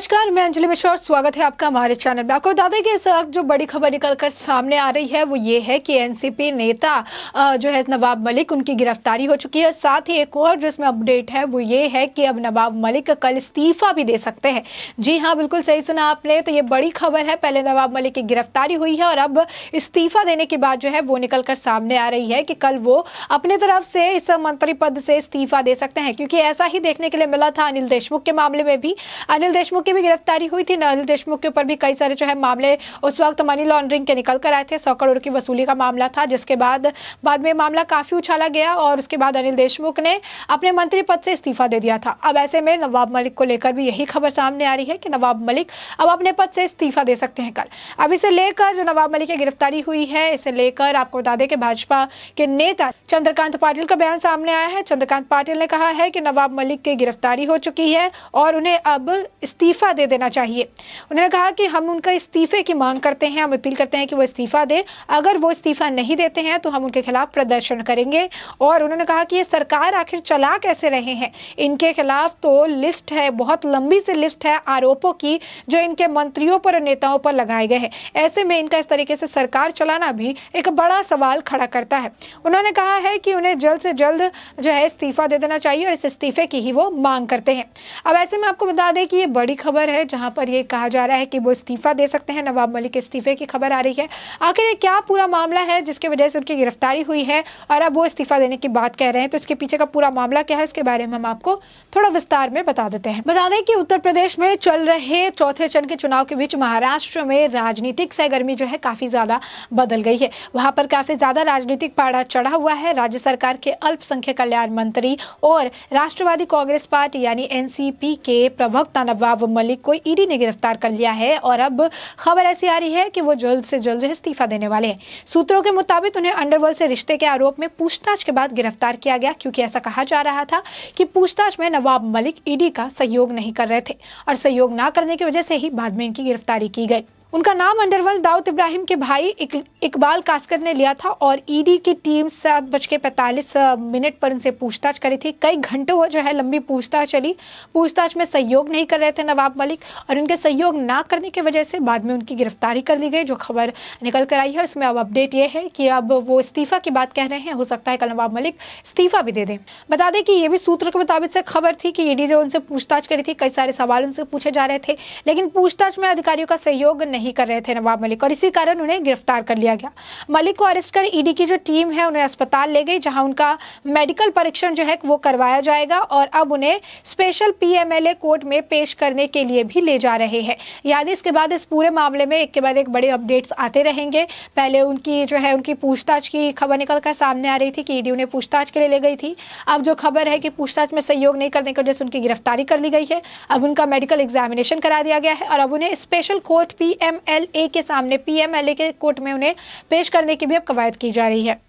नमस्कार, मैं अंजलि मिश्रा और स्वागत है आपका हमारे चैनल में। आपको बता दें कि इस वक्त जो बड़ी खबर निकलकर सामने आ रही है वो ये है कि एनसीपी नेता जो है नवाब मलिक, उनकी गिरफ्तारी हो चुकी है। साथ ही एक और जिसमें अपडेट है वो ये है कि अब नवाब मलिक कल इस्तीफा भी दे सकते हैं। जी हाँ, बिल्कुल सही सुना आपने। तो ये बड़ी खबर है। पहले नवाब मलिक की गिरफ्तारी हुई है और अब इस्तीफा देने के बाद जो है वो निकलकर सामने आ रही है कि कल वो अपनी तरफ से इस मंत्री पद से इस्तीफा दे सकते हैं, क्योंकि ऐसा ही देखने के लिए मिला था अनिल देशमुख के मामले में भी। अनिल देशमुख की भी गिरफ्तारी हुई थी। अनिल देशमुख के ऊपर भी कई सारे जो है मामले उस वक्त मनी लॉन्ड्रिंग के निकल कर आए थे। 100 करोड़ की वसूली का मामला था, जिसके बाद में मामला काफी उछाला गया और उसके बाद अनिल देशमुख ने अपने मंत्री पद से इस्तीफा दे दिया था। अब ऐसे में नवाब मलिक को लेकर भी यही खबर सामने आ रही है कि नवाब मलिक अब अपने पद से इस्तीफा दे सकते हैं कल। अब इसे लेकर जो नवाब मलिक की गिरफ्तारी हुई है, इसे लेकर आपको बता दें कि भाजपा के नेता चंद्रकांत पाटिल का बयान सामने आया है। चंद्रकांत पाटिल ने कहा है कि नवाब मलिक की गिरफ्तारी हो चुकी है और उन्हें अब इस्तीफा दे देना चाहिए। उन्होंने कहा कि हम उनका इस्तीफे की मांग करते हैं, हम अपील करते हैं कि वो इस्तीफा दे। अगर वो इस्तीफा नहीं देते हैं तो हम उनके खिलाफ प्रदर्शन करेंगे। और उन्होंने कहा कि ये सरकार आखिर चला कैसे रहे हैं, इनके खिलाफ तो लिस्ट है, बहुत लंबी सी लिस्ट है आरोपों की जो इनके मंत्रियों पर और नेताओं पर लगाए गए हैं। ऐसे में इनका इस तरीके से सरकार चलाना भी एक बड़ा सवाल खड़ा करता है। उन्होंने कहा है कि उन्हें जल्द से जल्द जो है इस्तीफा दे देना चाहिए और इस इस्तीफे की ही वो मांग करते हैं। अब ऐसे में आपको बता दें कि ये बड़ी खबर है जहां पर ये कहा जा रहा है कि वो इस्तीफा दे सकते हैं। नवाब मलिक के इस्तीफे की खबर आ रही है। आखिर ये क्या पूरा मामला है जिसकी वजह से उनकी गिरफ्तारी हुई है और अब वो इस्तीफा देने की बात कह रहे हैं? तो इसके पीछे का पूरा मामला क्या है, इसके बारे में हम आपको थोड़ा विस्तार में बता देते हैं। बता दें कि उत्तर प्रदेश में चल रहे चौथे चरण के चुनाव के बीच महाराष्ट्र में राजनीतिक सरगर्मी जो है काफी ज्यादा बदल गई है। वहां पर काफी ज्यादा राजनीतिक पारा चढ़ा हुआ है। राज्य सरकार के अल्पसंख्यक कल्याण मंत्री और राष्ट्रवादी कांग्रेस पार्टी यानी एनसीपी के प्रवक्ता नवाब मलिक को ईडी ने गिरफ्तार कर लिया है और अब खबर ऐसी आ रही है कि वो जल्द से जल्द इस्तीफा देने वाले हैं। सूत्रों के मुताबिक उन्हें अंडरवर्ल्ड से रिश्ते के आरोप में पूछताछ के बाद गिरफ्तार किया गया, क्योंकि ऐसा कहा जा रहा था कि पूछताछ में नवाब मलिक ईडी का सहयोग नहीं कर रहे थे और सहयोग न करने की वजह से ही बाद में इनकी गिरफ्तारी की गई। उनका नाम अंडरवर्ल्ड दाऊद इब्राहिम के भाई इकबाल कासकर ने लिया था और ईडी की टीम 7:45 पर उनसे पूछताछ करी थी। कई घंटों जो है लंबी पूछताछ चली। पूछताछ में सहयोग नहीं कर रहे थे नवाब मलिक और उनके सहयोग ना करने की वजह से बाद में उनकी गिरफ्तारी कर ली गई। जो खबर निकल कर आई है उसमें अब अपडेट ये है कि अब वो इस्तीफा की बात कह रहे हैं। हो सकता है कल नवाब मलिक इस्तीफा भी दे दें। बता दें कि ये भी सूत्र के मुताबिक से खबर थी कि ईडी जो उनसे पूछताछ करी थी, कई सारे सवाल उनसे पूछे जा रहे थे, लेकिन पूछताछ में अधिकारियों का सहयोग नहीं कर रहे थे नवाब मलिक और इसी कारण उन्हें गिरफ्तार कर लिया गया। मलिक को अरेस्ट कर ईडी की जो टीम है उन्हें अस्पताल ले गई, जहां उनका मेडिकल परीक्षण जो है वो करवाया जाएगा और अब उन्हें स्पेशल पीएमएलए कोर्ट में पेश करने के लिए भी ले जा रहे हैं। याद इसके बाद इस पूरे मामले में एक के बाद एक बड़े अपडेट्स आते रहेंगे। पहले उनकी जो है उनकी पूछताछ की खबर निकलकर सामने आ रही थी कि ईडी उन्हें पूछताछ के लिए ले गई थी। अब जो खबर है कि पूछताछ में सहयोग नहीं करने की वजह से उनकी गिरफ्तारी कर ली गई है। अब उनका मेडिकल एग्जामिनेशन करा दिया गया है और अब उन्हें स्पेशल कोर्ट पीएमएलए के सामने पीएमएलए के कोर्ट में उन्हें पेश करने की भी अब कवायद की जा रही है।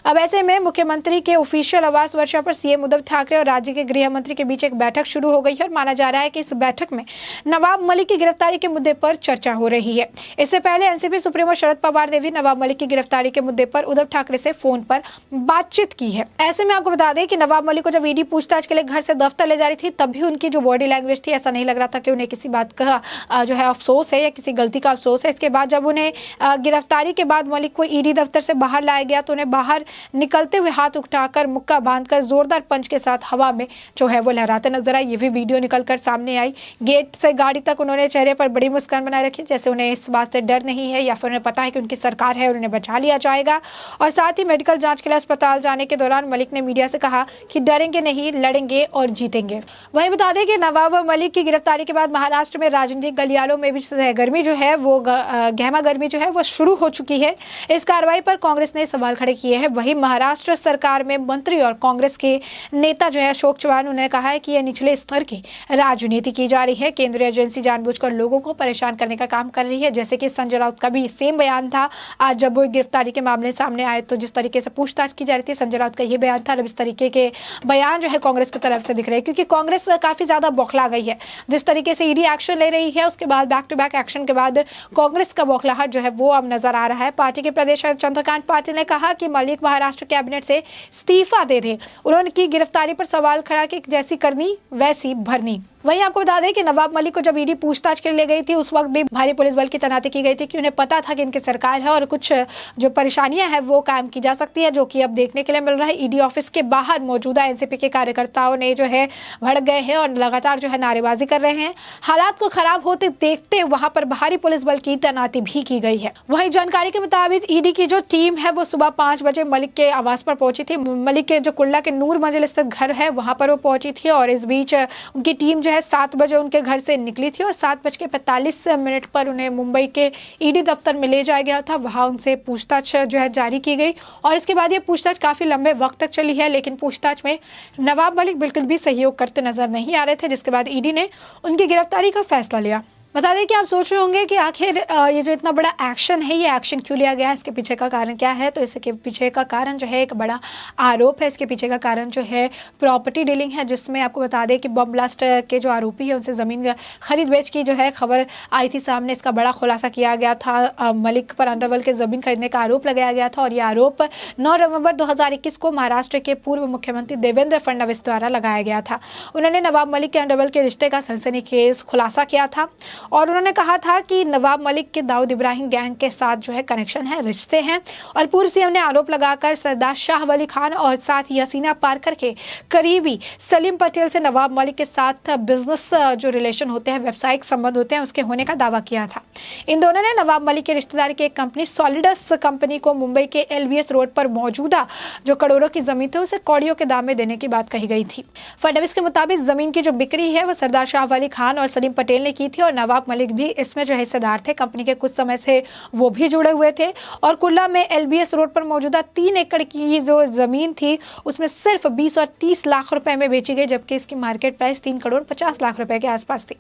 अब ऐसे में मुख्यमंत्री के ऑफिशियल आवास वर्षा पर सीएम उद्धव ठाकरे और राज्य के गृह मंत्री के बीच एक बैठक शुरू हो गई है और माना जा रहा है कि इस बैठक में नवाब मलिक की गिरफ्तारी के मुद्दे पर चर्चा हो रही है। इससे पहले एनसीपी सुप्रीमो शरद पवार ने भी नवाब मलिक की गिरफ्तारी के मुद्दे पर उद्धव ठाकरे से फोन पर बातचीत की है। ऐसे में आपको बता दें कि नवाब मलिक को जब ईडी पूछताछ के लिए घर से दफ्तर ले जा रही थी, तब भी उनकी जो बॉडी लैंग्वेज थी, ऐसा नहीं लग रहा था कि उन्हें किसी बात का जो है अफसोस है या किसी गलती का अफसोस है। इसके बाद जब उन्हें गिरफ्तारी के बाद मलिक को ईडी दफ्तर से बाहर लाया गया तो उन्हें बाहर निकलते हुए हाथ उठाकर मुक्का बांधकर जोरदार पंच के साथ हवा में जो है वो लहराते नजर आए। ये भी वीडियो निकलकर सामने आई। गेट से गाड़ी तक उन्होंने चेहरे पर बड़ी मुस्कान बनाए रखी, जैसे उन्हें इस बात से डर नहीं है या फिर उन्हें पता है कि उनकी सरकार है और उन्हें बचा लिया जाएगा। और साथ ही मेडिकल जांच के लिए अस्पताल जाने के दौरान मलिक ने मीडिया से कहा कि डरेंगे नहीं, लड़ेंगे और जीतेंगे। वहीं बता दें कि नवाब मलिक की गिरफ्तारी के बाद महाराष्ट्र में राजनीतिक गलियारों में भी सहगर्मी जो है वो गहमा गर्मी जो है वो शुरू हो चुकी है। इस कार्रवाई पर कांग्रेस ने सवाल खड़े किए हैं। वही महाराष्ट्र सरकार में मंत्री और कांग्रेस के नेता जो है अशोक चव्हाण, उन्होंने कहा है कि यह निचले स्तर की राजनीति की जा रही है। केंद्रीय एजेंसी जानबूझकर लोगों को परेशान करने का काम कर रही है। जैसे कि संजय राउत का भी सेम बयान था आज जब वो गिरफ्तारी के मामले सामने आए, तो जिस तरीके से पूछताछ की जा रही थी, संजय राउत का ये बयान था। अब इस तरीके के बयान जो है कांग्रेस की तरफ से दिख रहे हैं, क्योंकि कांग्रेस काफी ज्यादा बौखला गई है। जिस तरीके से ईडी एक्शन ले रही है, उसके बाद बैक टू बैक एक्शन के बाद कांग्रेस का बौखलाहट जो है वो अब नजर आ रहा है। पार्टी के प्रदेश चंद्रकांत पाटिल ने कहा कि मलिक महाराष्ट्र कैबिनेट से इस्तीफा दे दें। उन्होंने की गिरफ्तारी पर सवाल खड़ा कि जैसी करनी वैसी भरनी। वहीं आपको बता दें कि नवाब मलिक को जब ईडी पूछताछ के लिए ले गई थी उस वक्त भी भारी पुलिस बल की तैनाती की गई थी कि उन्हें पता था कि इनकी सरकार है और कुछ जो परेशानियां हैं वो कायम की जा सकती है, जो कि अब देखने के लिए मिल रहा है। ईडी ऑफिस के बाहर मौजूदा एनसीपी के कार्यकर्ताओं ने जो है भड़क गए हैं और लगातार जो है नारेबाजी कर रहे हैं। हालात को खराब होते देखते वहां पर भारी पुलिस बल की तैनाती भी की गई है। वहीं जानकारी के मुताबिक ईडी की जो टीम है वो सुबह 5 बजे मलिक के आवास पर पहुंची थी। मलिक के जो कुल्ला के नूर मंजिल स्थित घर है वहां पर वो पहुंची थी और इस बीच उनकी टीम जो है 7 बजे उनके घर से निकली थी और 7:45 पर उन्हें मुंबई के ईडी दफ्तर में ले जाया गया था। वहां उनसे पूछताछ जो है जारी की गई और इसके बाद ये पूछताछ काफी लंबे वक्त तक चली है, लेकिन पूछताछ में नवाब मलिक बिल्कुल भी सहयोग करते नजर नहीं आ रहे थे, जिसके बाद ईडी ने उनकी गिरफ्तारी का फैसला लिया। बता दें कि आप सोच रहे होंगे कि आखिर ये जो इतना बड़ा एक्शन है ये एक्शन क्यों लिया गया है, इसके पीछे का कारण क्या है। तो इसके पीछे का कारण जो है एक बड़ा आरोप है। इसके पीछे का कारण जो है प्रॉपर्टी डीलिंग है, जिसमें आपको बता दें कि बम ब्लास्ट के जो आरोपी है उनसे ज़मीन खरीद बेच की जो है खबर आई थी सामने। इसका बड़ा खुलासा किया गया था। मलिक पर अंडरवर्ल्ड के ज़मीन खरीदने का आरोप लगाया गया था और ये आरोप 9 नवंबर 2021 को महाराष्ट्र के पूर्व मुख्यमंत्री देवेंद्र फडणवीस द्वारा लगाया गया था। उन्होंने नवाब मलिक के अंडरवर्ल्ड के रिश्ते का सनसनीखेज खुलासा किया था और उन्होंने कहा था कि नवाब मलिक के दाऊद इब्राहिम गैंग के साथ जो है कनेक्शन है, रिश्ते हैं। और पूर्व सीएम ने आरोप लगाकर सरदार शाह वली खान और साथ ही हसीना पारकर के करीबी सलीम पटेल से नवाब मलिक के साथ बिजनेस जो रिलेशन होते हैं, व्यावसायिक संबंध होते हैं, उसके होने का दावा किया था। इन दोनों ने नवाब मलिक के रिश्तेदार की एक कंपनी सॉलिडस कंपनी को मुंबई के LBS रोड पर मौजूदा जो करोड़ों की जमीन थी उसे कौड़ियों के दाम में देने की बात कही गई थी। फडणवीस के मुताबिक जमीन की जो बिक्री है वो सरदार शाह वली खान और सलीम पटेल ने की थी और नवाब मलिक भी इसमें जो हिस्सेदार थे। कंपनी के कुछ समय से वो भी जुड़े हुए थे और कुल्ला में LBS रोड पर मौजूदा 3 एकड़ की जो जमीन थी उसमें सिर्फ 20 और 30 लाख रुपए में बेची गई, जबकि इसकी मार्केट प्राइस 3 करोड़ 50 लाख रुपए के आसपास थी।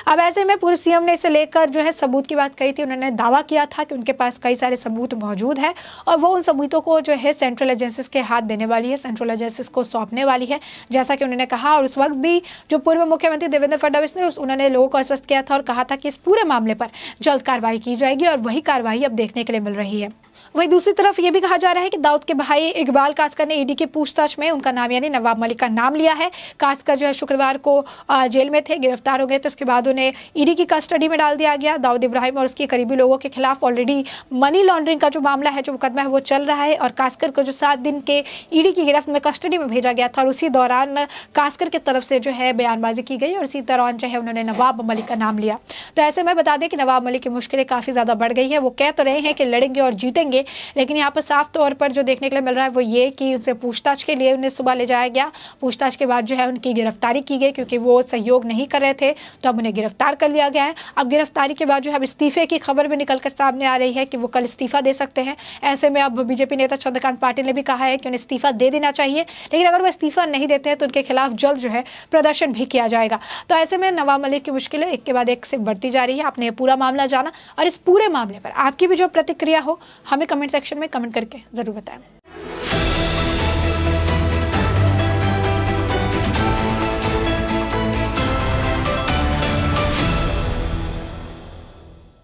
अब ऐसे में पूर्व सीएम ने इसे लेकर जो है सबूत की बात कही थी। उन्होंने दावा किया था कि उनके पास कई सारे सबूत मौजूद है और वो उन सबूतों को जो है सेंट्रल एजेंसीज के हाथ देने वाली है, सेंट्रल एजेंसीज को सौंपने वाली है, जैसा कि उन्होंने कहा। और उस वक्त भी जो पूर्व मुख्यमंत्री देवेंद्र फडणवीस ने उन्होंने लोगों को आश्वस्त किया था और कहा था कि इस पूरे मामले पर जल्द कार्रवाई की जाएगी और वही कार्रवाई अब देखने के लिए मिल रही है। वहीं दूसरी तरफ ये भी कहा जा रहा है कि दाऊद के भाई इकबाल कासकर ने ईडी की पूछताछ में उनका नाम यानी नवाब मलिक का नाम लिया है। कासकर जो है शुक्रवार को जेल में थे, गिरफ्तार हो गए, तो उसके बाद उन्हें ईडी की कस्टडी में डाल दिया गया। दाऊद इब्राहिम और उसके करीबी लोगों के खिलाफ ऑलरेडी मनी लॉन्ड्रिंग का जो मामला है, जो मुकदमा है, वो चल रहा है और कासकर को जो 7 दिन के ईडी की गिरफ्त में कस्टडी में भेजा गया था और उसी दौरान कासकर की तरफ से जो है बयानबाजी की गई और इसी दौरान जो है उन्होंने नवाब मलिक का नाम लिया। तो ऐसे में बता दें कि नवाब मलिक की मुश्किलें काफ़ी ज़्यादा बढ़ गई है। वो कह तो रहे हैं कि लड़ेंगे और जीतेंगे, लेकिन यहाँ पर साफ तौर पर जो देखने के लिए मिल रहा है वो ये कि उनसे पूछताछ के लिए उन्हें सुबह ले जाया गया। पूछताछ के बाद जो है उनकी गिरफ्तारी की गई क्योंकि वो सहयोग नहीं कर रहे थे, तो अब उन्हें गिरफ्तार कर लिया गया है। अब गिरफ्तारी के बाद जो है अब इस्तीफे की खबर भी निकलकर सामने आ रही है कि वो कल इस्तीफा दे सकते हैं। ऐसे में अब बीजेपी नेता चंद्रकांत पाटिल ने भी कहा है कि उन्हें इस्तीफा दे देना चाहिए, लेकिन अगर वो इस्तीफा नहीं देते हैं तो उनके खिलाफ जल्द जो है प्रदर्शन भी किया जाएगा। तो ऐसे में नवाब मलिक की मुश्किलें एक के बाद एक से बढ़ती जा रही है। आपने पूरा मामला जाना और इस पूरे मामले पर आपकी भी जो प्रतिक्रिया हो हमें कमेंट सेक्शन में कमेंट करके जरूर बताएं।